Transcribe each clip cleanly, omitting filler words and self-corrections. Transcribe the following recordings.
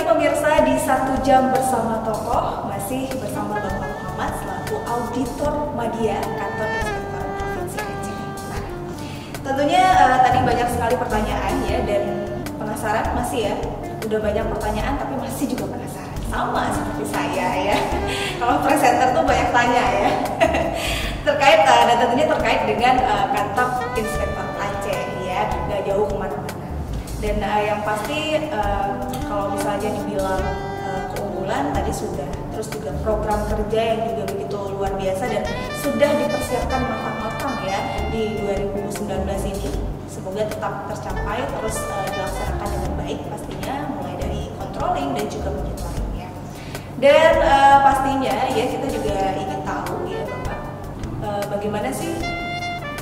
pemirsa di 1 jam bersama tokoh, masih bersama Bapak Muhammad selaku Auditor Madya Kantor Inspektorat Provinsi Aceh. Nah, tentunya tadi banyak sekali pertanyaan ya, dan penasaran masih ya. Udah banyak pertanyaan tapi masih juga penasaran. Sama seperti saya ya. Kalau presenter tuh banyak tanya ya. Terkait dan tentunya terkait dengan Kantor Inspektorat Aceh ya, nggak jauh kemana-mana. Dan yang pasti kalau misalnya dibilang keunggulan tadi sudah, terus juga program kerja yang juga begitu luar biasa dan sudah dipersiapkan matang-matang ya di 2019 ini. Semoga tetap tercapai, terus dilaksanakan dengan baik pastinya, mulai dari controlling dan juga monitoringnya. Dan pastinya ya kita juga ingin tahu ya Bapak, bagaimana sih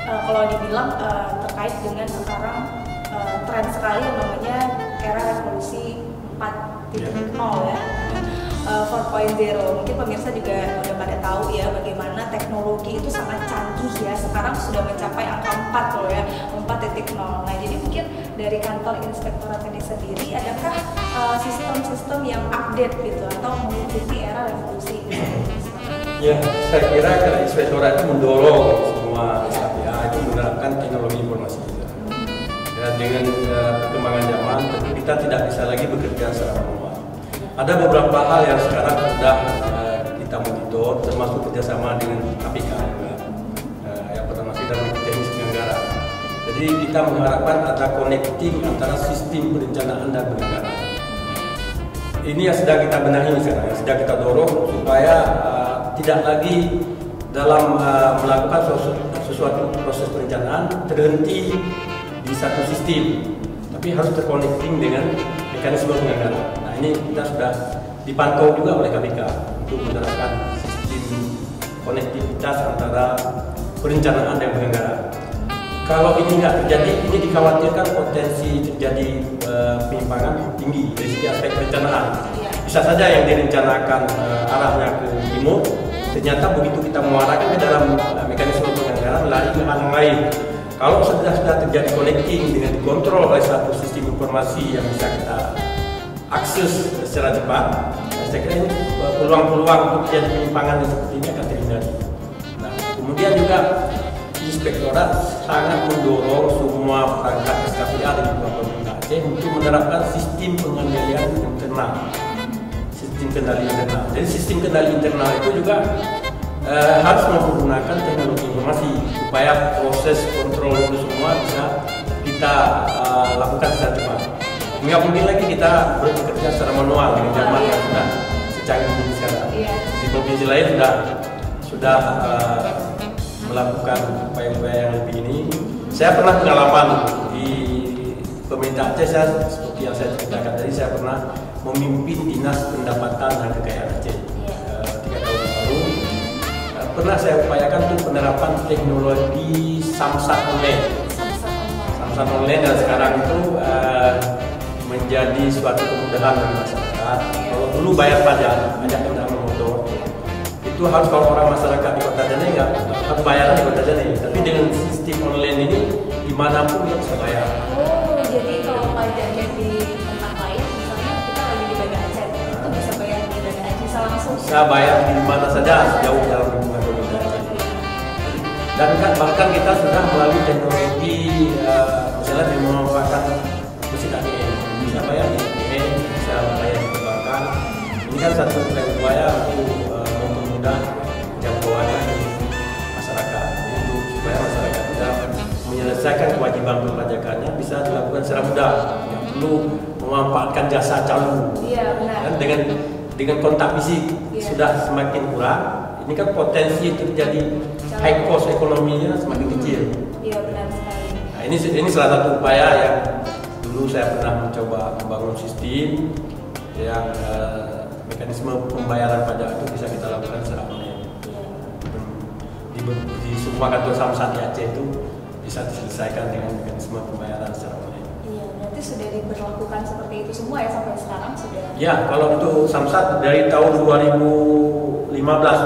kalau dibilang terkait dengan sekarang tren sekali yang namanya era revolusi 4.0 ya, 4.0. Mungkin pemirsa juga udah pada tahu ya bagaimana teknologi itu sangat canggih ya. Sekarang sudah mencapai angka 4 loh ya, 4.0. Nah, jadi mungkin dari kantor inspektorat ini sendiri, adakah sistem-sistem yang update gitu atau mengikuti era revolusi gitu? Ya, saya kira karena inspektorat itu mendorong semua SKPA itu menerapkan teknologi informasi. Dan dengan perkembangan zaman, tentu kita tidak bisa lagi bekerja secara manual. Ada beberapa hal yang sekarang sudah kita monitor, termasuk kerjasama dengan KPK juga. Yang pertama sih dalam teknis penyelenggara. Jadi kita mengharapkan ada connecting antara sistem perencanaan dan penyelenggaraan. Ini yang sedang kita benahi sekarang, yang sedang kita dorong supaya tidak lagi dalam melakukan sesuatu proses perencanaan terhenti di satu sistem, tapi harus terconnecting dengan mekanisme penyelenggaraan. Nah, ini kita sudah dipantau juga oleh KPK untuk menerapkan sistem konektivitas antara perencanaan dan penyelenggaraan. Kalau ini nggak terjadi, ini dikhawatirkan potensi terjadi penyimpangan tinggi dari segi aspek perencanaan. Bisa saja yang direncanakan arahnya ke timur, ternyata begitu kita mengarahkan ke dalam mekanisme penyelenggaraan lari ke hal lain. Kalau sudah terjadi connecting dengan dikontrol oleh satu sistem informasi yang bisa kita akses secara cepat, saya kira ini peluang-peluang untuk terjadi penyimpangan seperti ini akan terhindari. Nah, kemudian juga inspektorat sangat mendorong semua perangkat SKPA dan juga pemerintah Aceh untuk menerapkan sistem pengendalian internal. Sistem kendali internal. Jadi sistem kendali internal itu juga harus menggunakan teknologi informasi supaya proses kontrol itu semua bisa kita lakukan secara cepat. Nggak mungkin lagi kita bekerja secara manual dengan zaman yang sudah secanggih ini sekarang. Di provinsi lain sudah melakukan upaya-upaya yang lebih ini. Saya pernah pengalaman di pemerintah Aceh, seperti yang saya ceritakan tadi, saya pernah memimpin Dinas Pendapatan dan Kekayaan Aceh 3 tahun lalu. Pernah saya upayakan untuk penerapan teknologi Samsat Online. Samsat Online dan sekarang itu menjadi suatu kemudahan bagi masyarakat. Kalau dulu bayar pajak kendaraan motor, itu harus kalau orang masyarakat di Kota Jane nggak harus bayar di Kota Jane. Tapi dengan sistem online ini dimanapun dia bisa bayar. Oh, jadi kalau pajaknya di tempat lain, misalnya kita lagi di Banda Aceh, itu bisa bayar di Banda Aceh bisa langsung. Bisa bayar di mana saja jauh dalam lingkungan Banda Aceh. Dan bahkan kita sudah melalui teknologi misalnya memanfaatkan mesin ATM, bisa bayar di ATM, bisa bayar di perbankan. Ini kan satu upaya untuk mempermudah jangkauannya di masyarakat, untuk supaya masyarakat tidak menyelesaikan kewajiban perpajakannya bisa dilakukan secara mudah, tidak perlu memanfaatkan jasa calo. Iya, benar. Dan dengan kontak fisik sudah semakin kurang, ini kan potensi terjadi high cost ekonominya semakin kecil. Iya, benar sekali. Nah, ini salah satu upaya yang dulu saya pernah mencoba membangun sistem yang mekanisme pembayaran pajak itu bisa kita lakukan secara online. Di semua kantor Samsat di Aceh itu bisa diselesaikan dengan mekanisme pembayaran secara online. Iya, berarti sudah diberlakukan seperti itu semua ya sampai sekarang sudah. Ya, kalau untuk Samsat dari tahun 2015.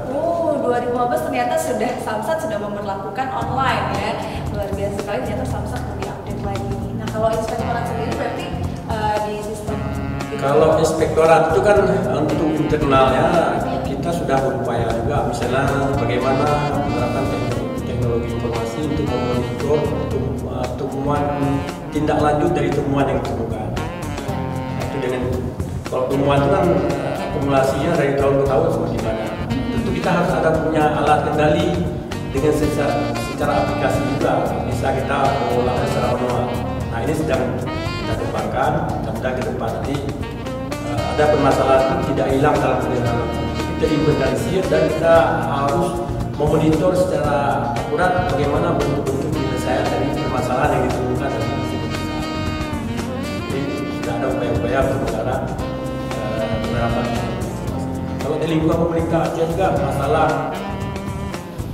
Oh, 2015 ternyata sudah Samsat sudah memberlakukan online ya. Luar biasa sekali, ternyata Samsat lebih update lagi. Nah, kalau inspektorat sendiri berarti di sistem Kalau inspektorat itu kan untuk internalnya kita sudah berupaya juga, misalnya bagaimana menerapkan teknologi informasi untuk memonitor temuan tindak lanjut dari temuan yang ditemukan. Itu dengan kalau temuan itu kan akumulasinya dari tahun ke tahun semakin banyak. Tentu kita harus ada punya alat kendali dengan secara aplikasi juga, bisa kita mengolah secara manual. Nah ini sedang kita kembangkan, mudah-mudahan ke depan nanti ada permasalahan tidak hilang dalam perjalanan. Kita inventarisir dan kita harus memonitor secara akurat bagaimana bentuk-bentuk penyelesaian dari permasalahan yang ditemukan dari jadi sudah ada upaya-upaya untuk mengarah penerapan. Kalau di lingkungan pemerintah Aceh juga masalah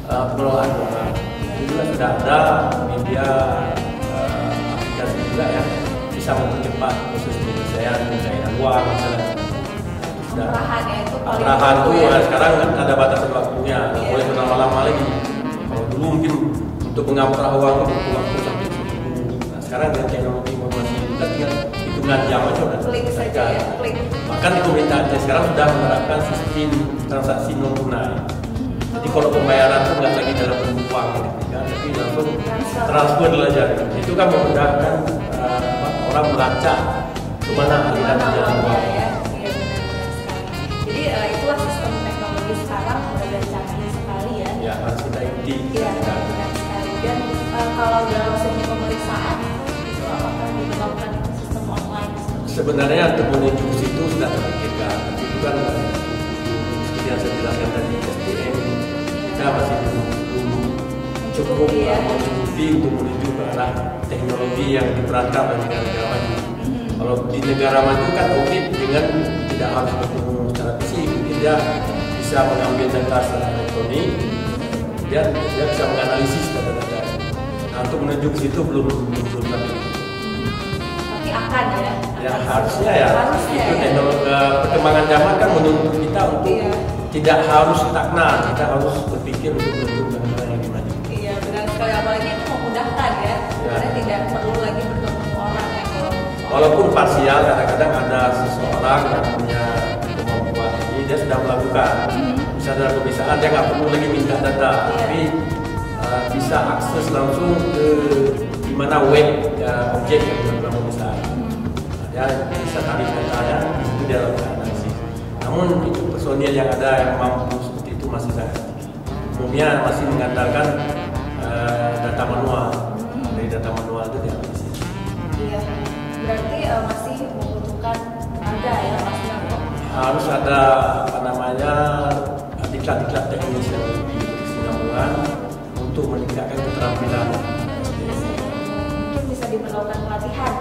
pengelolaan keuangan itu juga sudah ada media aplikasi juga yang bisa mempercepat proses penyelesaian pencairan uang misalnya. Pengerahan itu ya sekarang kan ada batasan waktunya, nggak boleh berlama-lama lagi. Kalau dulu mungkin untuk mengamprah uang itu butuh waktu sampai seminggu. Nah sekarang dengan teknologi informasi kita tinggal hitungan jam aja udah selesai. Bahkan di pemerintah Aceh sekarang sudah menerapkan sistem transaksi non tunai. Jadi kalau pembayaran itu nggak lagi dalam bentuk uang tapi langsung transfer aja. Itu kan memudahkan orang melacak kemana aliran uang. Itulah sistem teknologi sekarang udah canggih sekali ya. Ya harus kita ikuti. Iya benar sekali. Dan kalau dalam seni pemeriksaan itu apakah dilakukan sistem online? Sebenarnya untuk menuju ke situ sudah terpikirkan, tapi itu kan seperti yang saya jelaskan tadi SDM kita masih belum cukup mencukupi untuk menuju ke arah teknologi yang diperankan oleh negara-negara maju. Kalau di negara maju kan oke dengan tidak harus bertemu secara fisik, dia bisa mengambil data secara elektronik, dia bisa menganalisis data-data. Nah untuk menuju ke situ belum sampai. Tapi akan ya? Ya harusnya ya. Itu teknologi perkembangan zaman kan menuntut kita untuk tidak harus stagnan, kita harus berpikir untuk menuju ke hal yang gimana. Iya benar sekali, apalagi itu memudahkan ya, karena tidak perlu lagi bertemu orang ya. Walaupun parsial, kadang-kadang ada seseorang yang punya kemampuan ini, dia sudah melakukan. Misalnya dalam pemeriksaan dia nggak perlu lagi minta data, tapi bisa akses langsung ke dimana web objek yang dilakukan pemeriksaan. Dia bisa tarik datanya, itu dia lakukan analisis. Namun itu personil yang ada yang mampu seperti itu masih sangat sedikit. Umumnya masih mengandalkan data manual. Dari data manual itu dianalisis. Iya. Berarti masih membutuhkan tenaga ya pasti harus ada diklat-diklat teknis yang berkesinambungan untuk meningkatkan keterampilan. Mungkin bisa diperlukan pelatihan.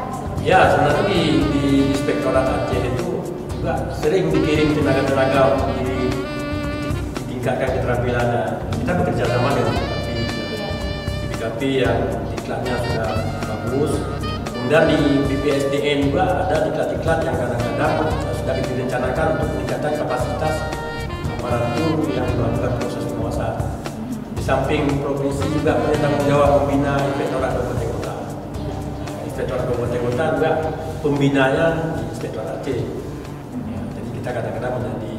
Ya sebenarnya di Inspektorat Aceh itu juga sering dikirim tenaga-tenaga untuk ditingkatkan keterampilannya. Kita bekerja sama dengan BPKP yang diklatnya sudah bagus. Dan di BPSDN juga ada diklat-diklat yang kadang-kadang sudah direncanakan untuk meningkatkan kapasitas aparatur yang melakukan proses pengawasan. Di samping provinsi juga punya tanggung jawab membina Inspektorat Kabupaten Kota. Inspektorat Kabupaten Kota juga pembinanya di Inspektorat Aceh. Ya, jadi kita kadang-kadang menjadi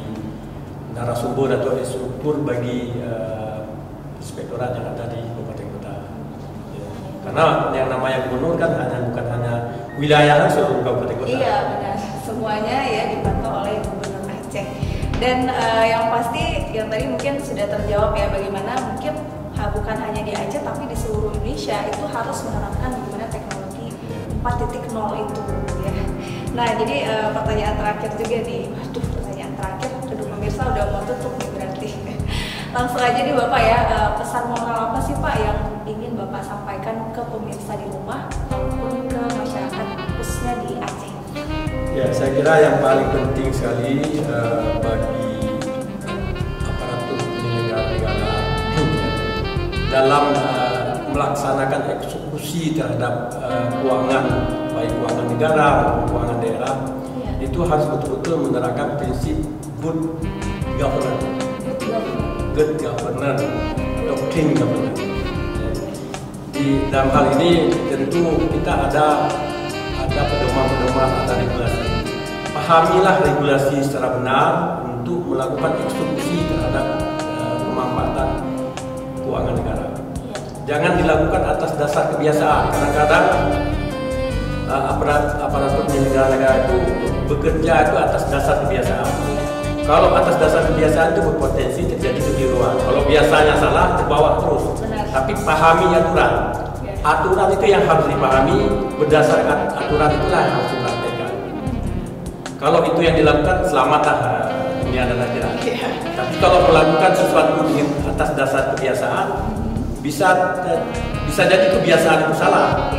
narasumber atau instruktur bagi inspektorat yang ada di Kabupaten Kota. Karena yang namanya gubernur kan bukan hanya wilayah seluruh kabupaten kota. Iya benar, semuanya ya dipantau oleh Gubernur Aceh. Dan yang pasti yang tadi mungkin sudah terjawab ya, bagaimana mungkin bukan hanya di Aceh tapi di seluruh Indonesia itu harus menerapkan bagaimana teknologi 4.0 itu ya. Nah jadi pertanyaan terakhir juga nih, pertanyaan terakhir, aduh pemirsa udah mau tutup nih berarti. Langsung aja nih Bapak ya, pesan moral apa sih Pak yang ingin Bapak sampaikan ke pemirsa di rumah maupun ke masyarakat khususnya di Aceh? Ya, saya kira yang paling penting sekali bagi aparatur penyelenggara negara dalam melaksanakan eksekusi terhadap keuangan, baik keuangan negara maupun keuangan daerah, itu harus betul-betul menerapkan prinsip good governance. Good governance, doktrin governance. Di dalam hal ini tentu kita ada pedoman-pedoman, ada regulasi. pahamilah regulasi secara benar untuk melakukan eksekusi terhadap pemanfaatan keuangan negara. Jangan dilakukan atas dasar kebiasaan. Kadang-kadang aparatur penyelenggara negara itu bekerja itu atas dasar kebiasaan. Kalau atas dasar kebiasaan itu berpotensi terjadi kekeliruan. Kalau biasanya salah, terbawa terus. Benar. Tapi pahami aturan. Aturan itu yang harus dipahami, berdasarkan aturan itulah yang harus dipraktekkan. Kalau itu yang dilakukan, selamatlah dunia dan akhirat. Tapi kalau melakukan sesuatu atas dasar kebiasaan, bisa jadi kebiasaan itu salah.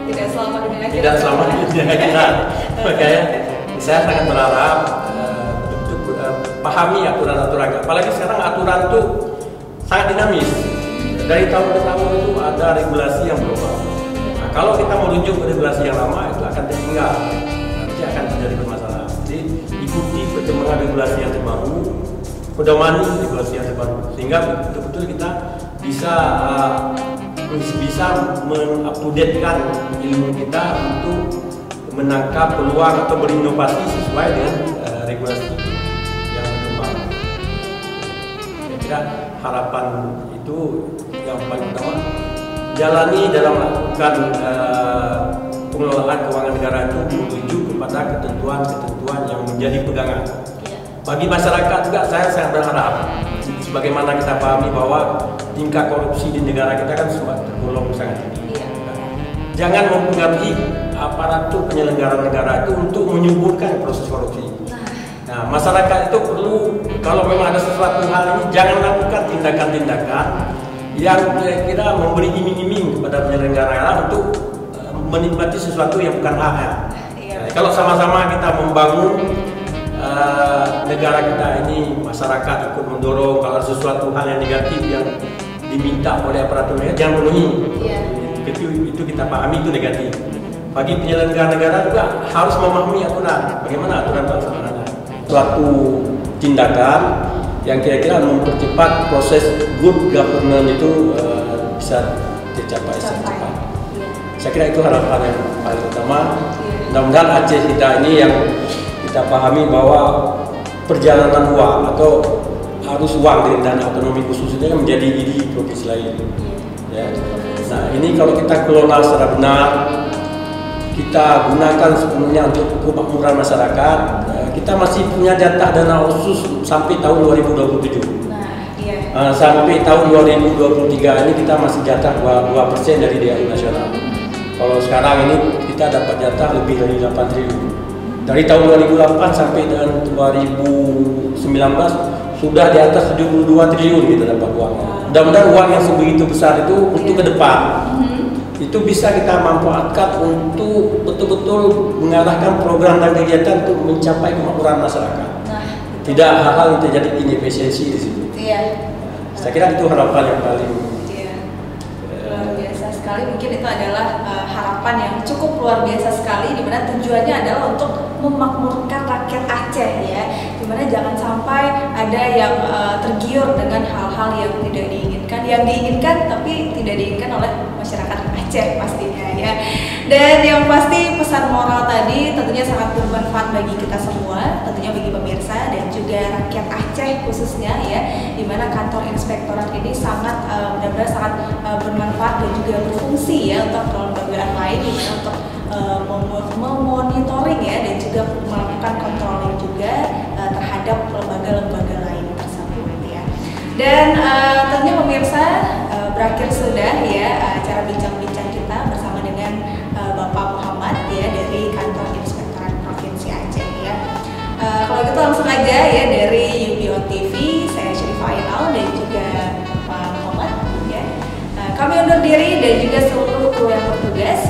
Tidak selamat dunia akhirat. Tidak selamat dunia akhirat. Makanya saya sangat berharap pahami aturan-aturan. Apalagi sekarang aturan itu sangat dinamis. Dari tahun ke tahun itu ada regulasi yang berubah. Nah, kalau kita merujuk ke regulasi yang lama itu akan tertinggal. Nanti akan terjadi bermasalah. Jadi ikuti perkembangan regulasi yang terbaru, pedomani regulasi yang terbaru, sehingga betul-betul kita bisa mengupdatekan ilmu kita untuk menangkap peluang atau berinovasi sesuai dengan regulasi yang berkembang. Kira-kira harapan itu yang paling utama, jalani dalam melakukan pengelolaan keuangan negara itu menuju kepada ketentuan-ketentuan yang menjadi pegangan. Bagi masyarakat juga saya sangat berharap, sebagaimana kita pahami bahwa tingkat korupsi di negara kita kan tergolong sangat tinggi. Jangan mempengaruhi aparatur penyelenggara negara itu untuk menyuburkan proses korupsi. Nah, masyarakat itu perlu, kalau memang ada sesuatu hal ini, jangan lakukan tindakan-tindakan yang kira-kira memberi iming-iming kepada penyelenggara negara untuk menikmati sesuatu yang bukan haknya. Nah, kalau sama-sama kita membangun negara kita ini, masyarakat ikut mendorong kalau sesuatu hal yang negatif yang diminta oleh aparatur negara jangan penuhi. Itu kita pahami itu negatif. Bagi penyelenggara negara juga harus memahami aturan. Bagaimana aturan pelaksanaannya? Suatu tindakan yang kira-kira mempercepat proses good governance itu bisa tercapai secara cepat. Saya kira itu harapan yang paling utama. Mudah-mudahan Aceh kita ini yang kita pahami bahwa perjalanan uang atau arus uang dari dana otonomi khusus itu menjadi diri provinsi lain. Ya. Nah, ini kalau kita kelola secara benar, kita gunakan sepenuhnya untuk kemakmuran masyarakat. Kita masih punya jatah dana khusus sampai tahun 2027. Sampai tahun 2023 ini kita masih jatah 2% dari DAU nasional. Kalau sekarang ini kita dapat jatah lebih dari 8 triliun. Dari tahun 2008 sampai dengan 2019 sudah di atas 72 triliun kita dapat uang. Mudah-mudahan uang yang sebegitu besar itu untuk ke depan itu bisa kita manfaatkan untuk betul-betul mengarahkan program dan kegiatan untuk mencapai kemakmuran masyarakat. Tidak hal-hal yang terjadi inefisiensi di situ. Saya kira itu harapan yang paling luar biasa sekali. Mungkin itu adalah harapan yang cukup luar biasa sekali, di mana tujuannya adalah untuk memakmurkan rakyat Aceh, ya, dimana jangan sampai ada yang tergiur dengan hal-hal yang tidak diinginkan, yang diinginkan tapi tidak diinginkan oleh masyarakat Aceh pastinya, ya. Dan yang pasti pesan moral tadi tentunya sangat bermanfaat bagi kita semua, tentunya bagi pemirsa dan juga rakyat Aceh khususnya, ya, dimana kantor inspektorat ini sangat benar-benar sangat bermanfaat dan juga berfungsi, ya, untuk lembaga lain, dimana untuk memonitoring, ya, dan juga melakukan controlling juga terhadap lembaga-lembaga lain tersebut, ya. Dan tentunya pemirsa, berakhir sudah, ya, acara bincang-bincang kita bersama dengan Bapak Muhammad, ya, dari kantor inspektorat provinsi Aceh, ya. Kalau gitu langsung aja, ya, dari UBO TV, saya Syarifah Ainal dan juga Bapak Muhammad, ya. Kami undur diri dan juga seluruh kru yang bertugas.